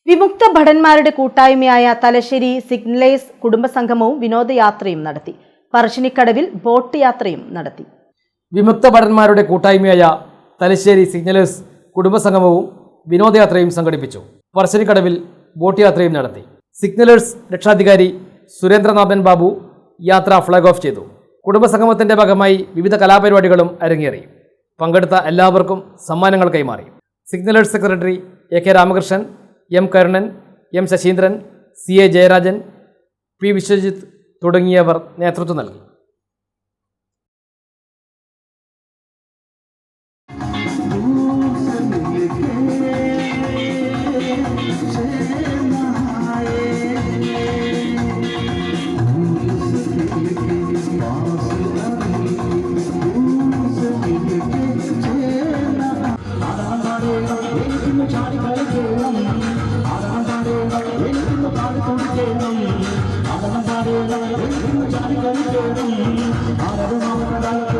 വിമുക്ത ഭടന്മാരുടെ കൂട്ടായ്മയായ തലശ്ശേരി സിഗ്നലേഴ്സ് കുടുംബസംഗമവും വിനോദയാത്രയും നടത്തി. പറശ്ശിനിക്കടവിൽ ബോട്ട് യാത്രയും നടത്തി. വിമുക്ത ഭടന്മാരുടെ കൂട്ടായ്മയായ തലശ്ശേരി സിഗ്നലേഴ്സ് കുടുംബസംഗമവും വിനോദയാത്രയും സംഘടിപ്പിച്ചു. പറശ്ശിനിക്കടവിൽ ബോട്ട് യാത്രയും നടത്തി. സിഗ്നലേഴ്സ് രക്ഷാധികാരി സുരേന്ദ്രനാഥൻ ബാബു യാത്ര ഫ്ലാഗ് ഓഫ് ചെയ്തു. കുടുംബസംഗമത്തിന്റെ ഭാഗമായി വിവിധ കലാപരിപാടികളും അരങ്ങേറി. പങ്കെടുത്ത എല്ലാവർക്കും സമ്മാനങ്ങൾ കൈമാറി. Signallers secretary AK Ramakrishnan, M Karunan, M Sasheendran, CA Jayarajan, P Viswajith തുടങ്ങിയവർ നേതൃത്വം നൽകി. I